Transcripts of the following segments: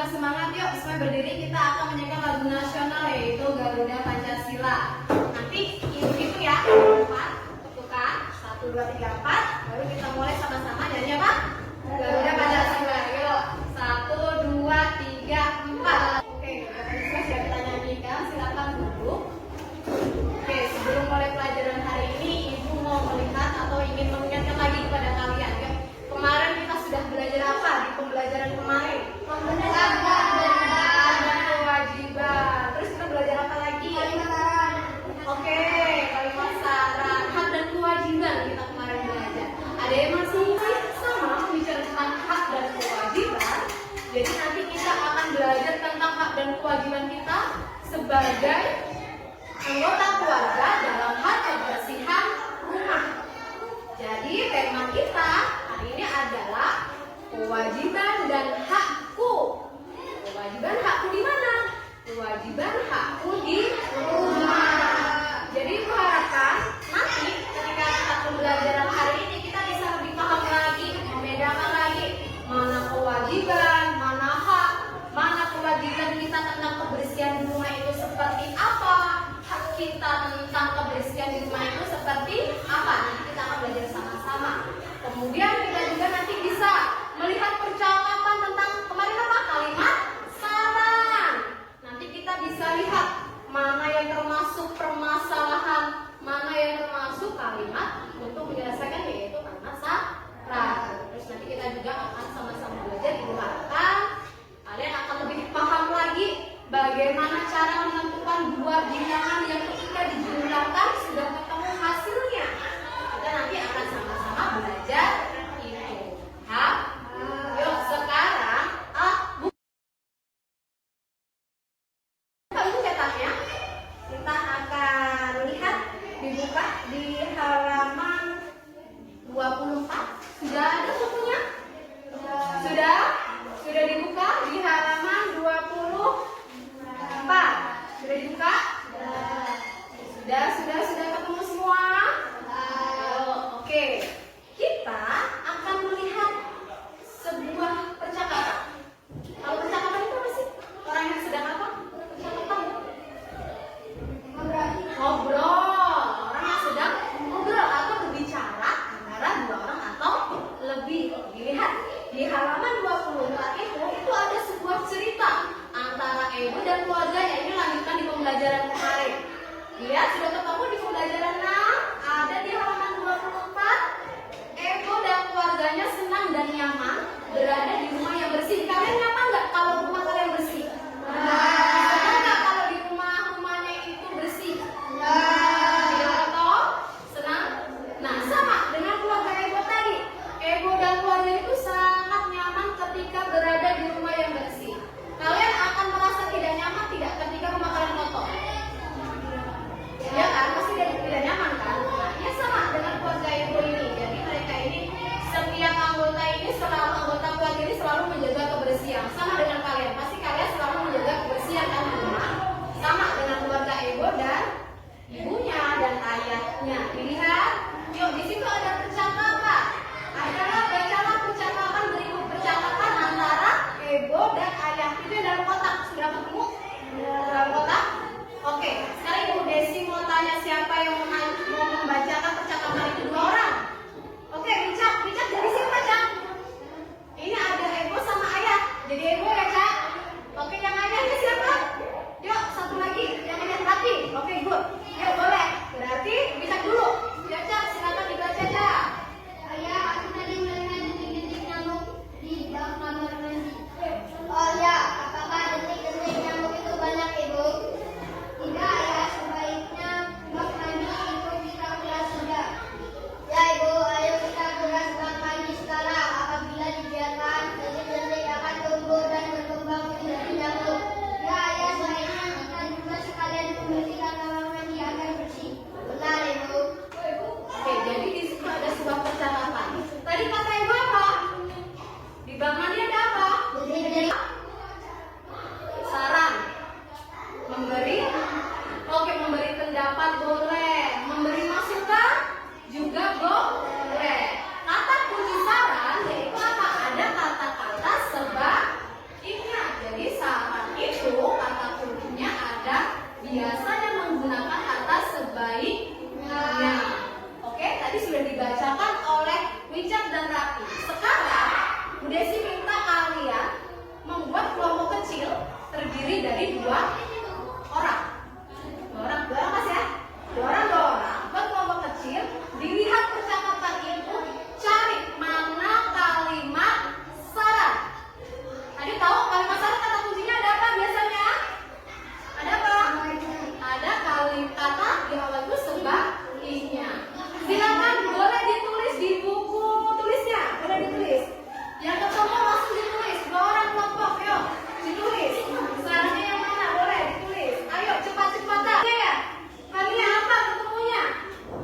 Semangat yuk, semua berdiri, kita akan menyanyikan lagu nasional yaitu Garuda Pancasila. Nanti hitung ya, 4, tuh kan, 1, 2, 3, 4. Baru kita mulai sama-sama nyanyi apa? Garuda Pancasila. Yuk, 1, 2, 3, 4. Oke, sudah siap kita nyanyikan, silakan duduk. Oke, sebelum mulai pelajaran hari ini, Ibu mau melihat atau ingin mengingatkan lagi kepada kalian. Yuk, kemarin kita sudah belajar apa di pembelajaran kemarin? Kewajiban. Terus kita belajar apa lagi? Oke, kalimat syarat, hak dan kewajiban kita kemarin belajar. Ada yang masih sama bicara tentang hak dan kewajiban. Jadi nanti kita akan belajar tentang hak dan kewajiban kita sebagai anggota keluarga dalam hal kebersihan rumah. Jadi tema kita hari ini adalah kewajiban dan hakku. Kewajiban hakku di mana? Kewajiban hakku di rumah. Jadi aku harapkan nanti ketika kita pembelajaran hari ini kita bisa lebih paham lagi, membedakan lagi mana kewajiban, mana hak, mana kewajiban kita tentang kebersihan di rumah itu seperti apa, hak kita tentang kebersihan di rumah itu seperti apa. Nanti kita akan belajar sama-sama. Kemudian kita juga nanti bisa melihat percakapan tentang kemarin apa? Kalimat saran. Nanti kita bisa lihat mana yang termasuk permasalahan, mana yang termasuk kalimat untuk menyelesaikan, yaitu kalimat saran. Terus nanti kita juga akan sama-sama belajar, diharapkan kalian akan lebih paham lagi bagaimana cara menentukan buah bilangan yang ketika dijumlahkan sudah ketemu hasilnya. Kita nanti akan sama-sama belajar itu. Yuk sekarang buka buku cetaknya. Kita akan lihat dibuka di halaman 24. Sudah ada bukunya? Sudah? Sudah dibuka di halaman 24. Sudah dibuka? Sudah ketemu semua? Oke. Kita akan melihat sebuah percakapan. Kalau percakapan itu apa sih? Orang yang sedang apa? Percakapan. Ngobrol. Orang yang sedang ngobrol. dilihat. Yuk, di situ ada percakapan. Bacalah percakapan berikut. Percakapan antara Ebo dan ayah. Itu yang dalam kotak. Sudah ketemu? Dalam kotak? Oke, sekarang Ibu Desi mau tanya siapa yang mau membacakan percakapan itu. 2 orang. Oke, Richard dari siapa, Cak? Ini ada Ebo sama ayah. Jadi Ebo ya, Cak? Oke, yang ayahnya siapa? Yuk, satu lagi. Yang ayah Rati. Oke, good. Yuk, boleh. Berarti bisa dulu. Ya, Cak, silakan dibaca, Cak. Ayah, aku tadi melihat detik-detik nyamuk di bak kamar mandi. Oh ya, apakah detik-detik nyamuk itu banyak, Ibu? Tidak, ayah. Sebaiknya bak mandi itu kita kuras saja. Ya, Ibu, ayo kita kuras bak mandi sekarang. Apabila dibiarkan, detik-detik akan tumbuh dan berkembang menjadi nyamuk. Ya, ayah, sebaiknya kita juga sekalian membersihkan kamar mandi agar bersih. Benar, Ibu. Oke, jadi di situ ada sebuah percakapan. Tadi kata Ibu apa? Di bak mandi ada apa? Detik-detik. Saran. Memberi pendapat boleh. Memberi masukan juga boleh. Kata kunci saran yaitu apa? Ada kata-kata sebaiknya. Jadi saran itu kata kuncinya ada biasanya menggunakan kata sebaiknya. Oke, tadi sudah dibacakan oleh Richard dan Rati. Sekarang Bu Desi minta kalian membuat kelompok kecil terdiri dari 2 orang. 2 orang Mas ya? 2 orang. Buat kelompok kecil, dilihat percakapan itu, cari mana kalimat saran. Tadi tahu kalimat saran kata kuncinya ada apa biasanya? Ada apa? Ada kata di awal itu sebaiknya. Silakan boleh ditulis di buku tulisnya, boleh ditulis. Yang ketemu langsung ditulis. 2 orang kelompok, yuk ditulis. Sarannya yang mana? Boleh ditulis. Ayo cepat-cepatan. Oke ya? Kalian apa ketemunya?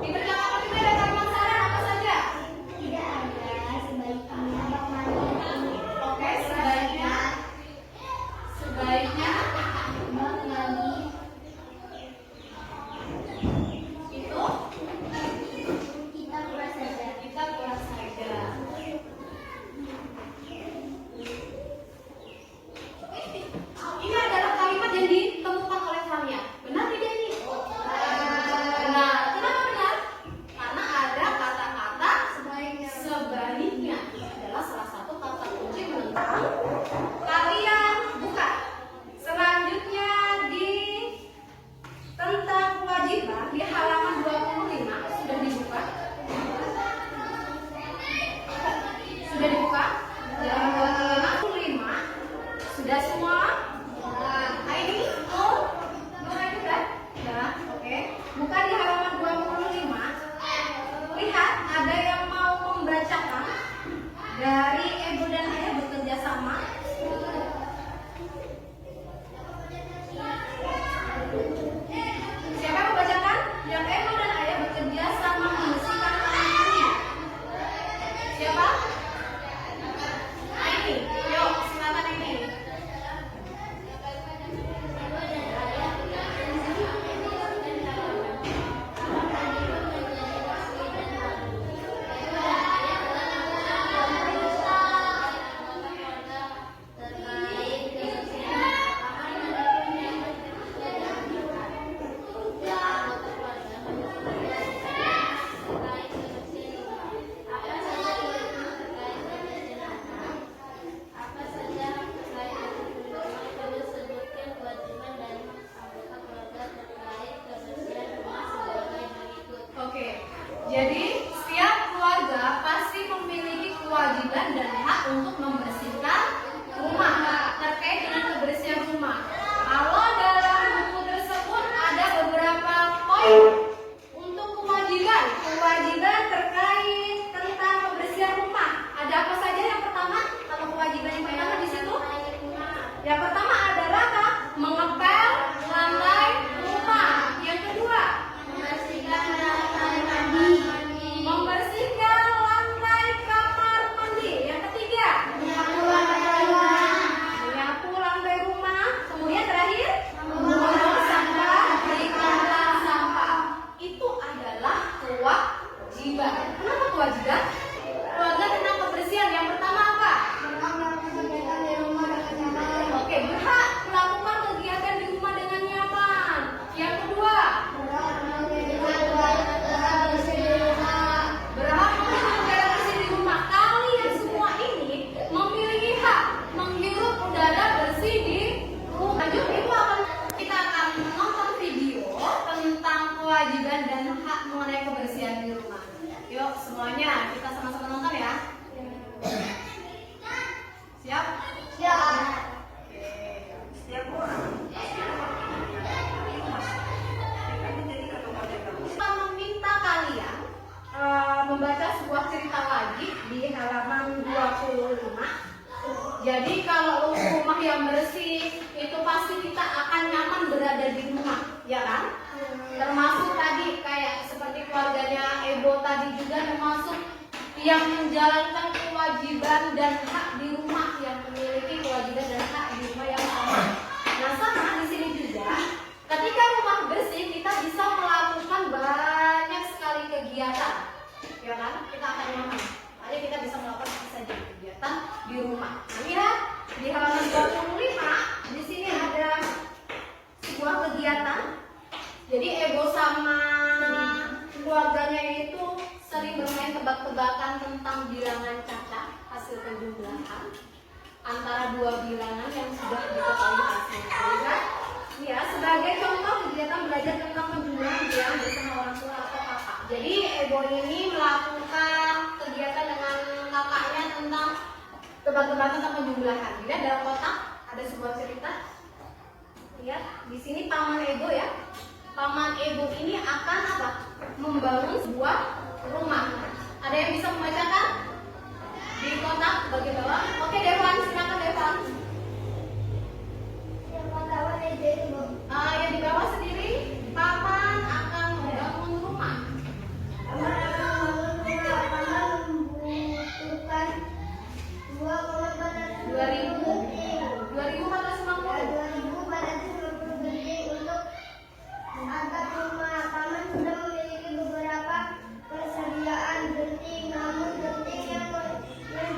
Di percakapan itu ada kalimat saran apa saja? Tidak ada, sebaiknya bak mandi. Oke, sebaiknya Bak mandi itu kita kuras saja. kita kuras saja. Ini adalah kalimat yang ditemukan oleh Fania. Benar tidak ini? Benar. Kenapa benar? Karena ada kata-kata sebaliknya. Ini adalah salah satu kata kunci menentang. Kalian buka. Selanjutnya di tentang kewajiban di halaman 25 sudah dibuka. Sudah dibuka? Halaman 25 sudah semua? Ini? Oh, ini sudah? Sudah, oke. Buka di halaman 25. Lihat, ada yang mau membacakan dari Ibu dan Ayah bekerja sama. Siapa yang membacakan? Yang Ibu dan Ayah bekerja sama membersihkan kamar mandi. Siapa? Ini. Yuk, silakan ini. Oke, jadi setiap keluarga pasti memiliki kewajiban dan hak untuk membersihkan rumah terkait dengan kebersihan rumah. Kalau dalam buku tersebut ada beberapa poin untuk kewajiban terkait tentang kebersihan rumah. Ada apa saja? Yang pertama, kalau kewajiban yang pertama di situ, yang pertama adalah apa? Mengepel lantai rumah. Yang kedua, membersihkan lantai kamar mandi. Yang ketiga, menyapu lantai rumah. Kemudian terakhir, membuang sampah di tempat sampah. Itu adalah kewajiban Yuk semuanya kita sama-sama nonton ya. Siap? Siap. Siap Bu. Kita meminta kalian membaca sebuah cerita lagi di halaman 25. Jadi kalau rumah yang bersih itu pasti kita akan nyaman berada di rumah, ya kan? Termasuk tadi kayak seperti keluarganya Ebo tadi juga termasuk yang menjalankan kewajiban dan hak di rumah, yang memiliki kewajiban dan hak di rumah yang sama. Nah sama di sini juga, ketika rumah bersih kita bisa melakukan banyak sekali kegiatan, ya kan? Kita akan nyaman. Makanya kita bisa melakukan apa saja kegiatan di rumah. Nah, lihat di halaman 25 di sini ada sebuah kegiatan. Jadi Ebo sama keluarganya itu sering bermain tebak-tebakan tentang bilangan caca hasil penjumlahan antara dua bilangan yang sudah diketahui hasilnya. Ya, sebagai contoh kegiatan belajar tentang penjumlahan bilangan bersama orang tua atau kakak. Jadi Ebo ini melakukan kegiatan dengan kakaknya tentang tebak-tebakan tentang penjumlahan. Lihat dalam kotak ada sebuah cerita. Lihat di sini paman Ebo ya. Paman Ebo ini akan apa? Membangun sebuah rumah. Ada yang bisa membacakan? Di kotak bagian bawah. Oke Devan, silakan Devan. Siapa tahu aja itu. Yang di bawah sendiri, paman akan membangun rumah. Membutuhkan 2.450 genting untuk atap rumah. Paman sudah memiliki beberapa persediaan genting, namun genting yang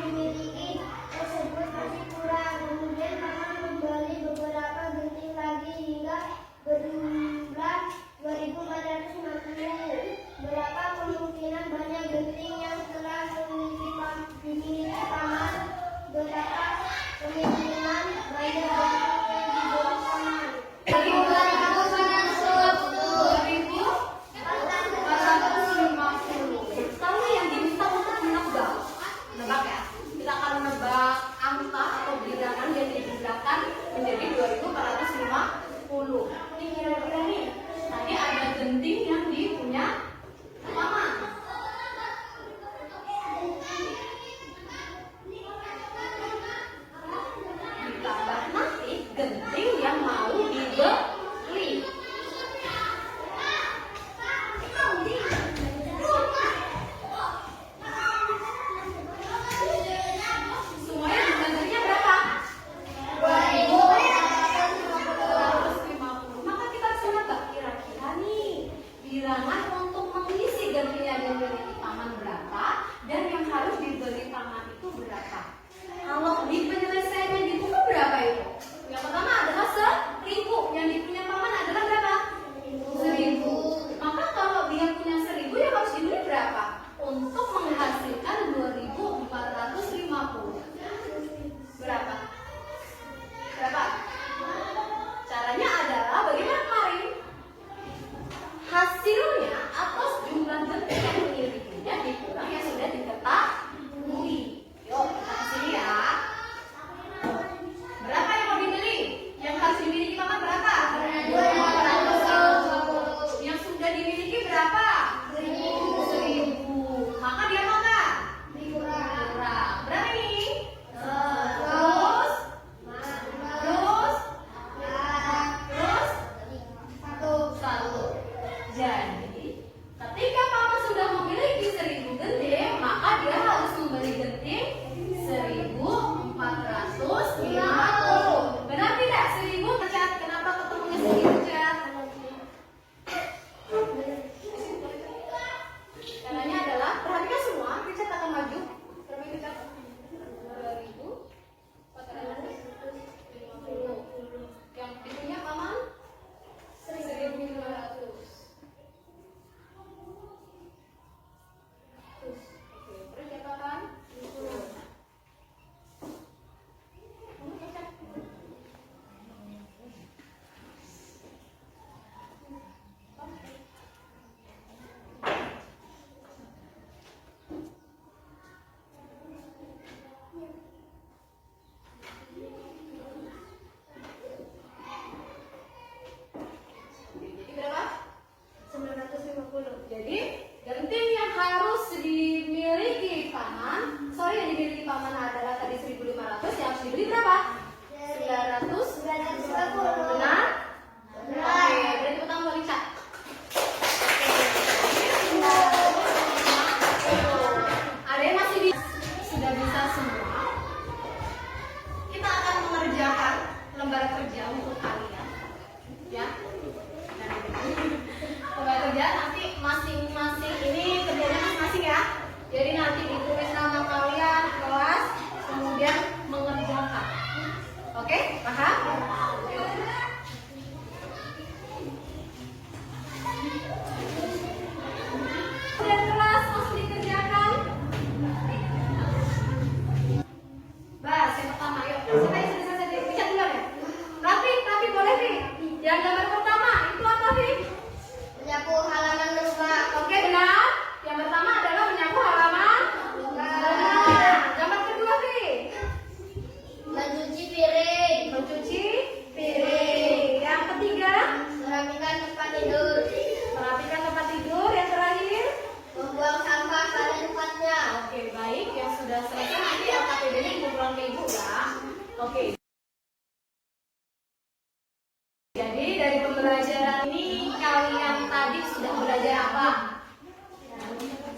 dimiliki tersebut masih kurang. Kemudian paman membeli beberapa genting lagi hingga berjumlah 2.450. Berapa kemungkinan banyak genting yang telah dimiliki paman? Berapa kemungkinan banyak genting yang dibeli paman? 2.450. Tahu yang diminta untuk menebak? Menebak ya. Kita akan menebak angka atau bilangan yang dijumlahkan menjadi 2.450. Ini kira-kira nih. Tadi ada genting yang dipunya paman. Ditambah nanti genting yang mau dibeli. Semuanya jumlahnya berapa? 2.450. Maka kita bisa nebak kira-kira nih bilangan untuk mengisi genting yang dimiliki paman berapa dan yang harus dibeli paman itu berapa. Kalau di penyelesaian yang di buku berapa itu? Yang pertama adalah 1.000, yang dipunya paman adalah berapa? 1.000. Maka kalau dia punya 1.000 ya harus dibeli berapa? Untuk menghasilkan 2.450. Berapa? Berapa? Caranya adalah bagaimana kemarin? Hasilnya atas jumlah genting yang dimilikinya dikurangi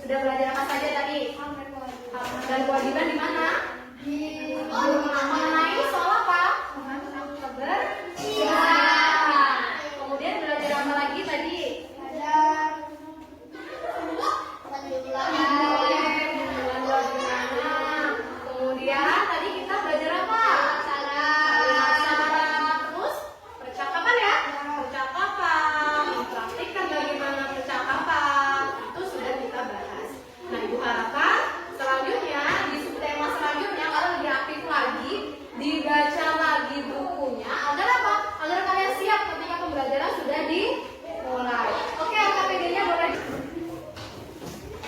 Sudah belajar apa saja tadi? Hak dan kewajiban di mana? Mengenai soal apa? Kebersihan. Kemudian belajar apa lagi tadi? Kemudian tadi kita belajar apa? Terus percakapan ya? Percakapan. Praktikkan bagaimana percakapan. Itu sudah kita bahas. Nah, Ibu harapkan selanjutnya di subtema selanjutnya kalian lebih aktif lagi, dibaca lagi bukunya agar apa? Agar kalian siap ketika pembelajaran sudah dimulai. Oke, LKPD-nya boleh.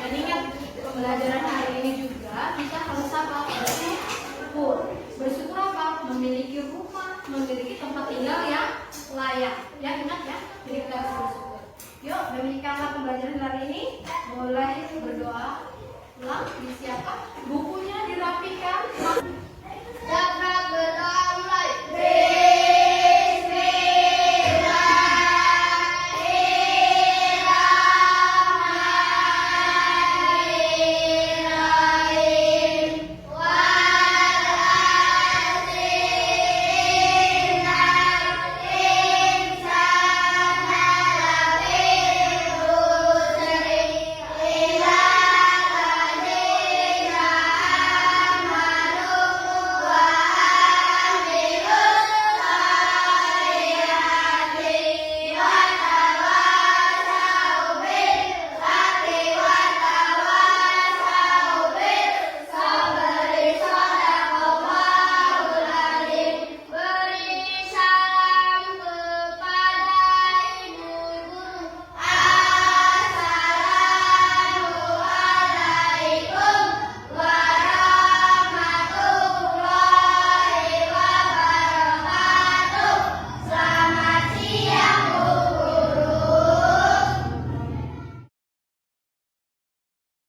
Dan ingat, pembelajaran hari ini juga kita harus apa? Bersyukur. Bersyukur apa? Memiliki rumah, memiliki tempat tinggal yang layak. Ya, ingat ya. Jadi kita harus bersyukur. Yuk, demikianlah pembelajaran hari ini. Mulai berdoa. Ulang, disiapkan buku.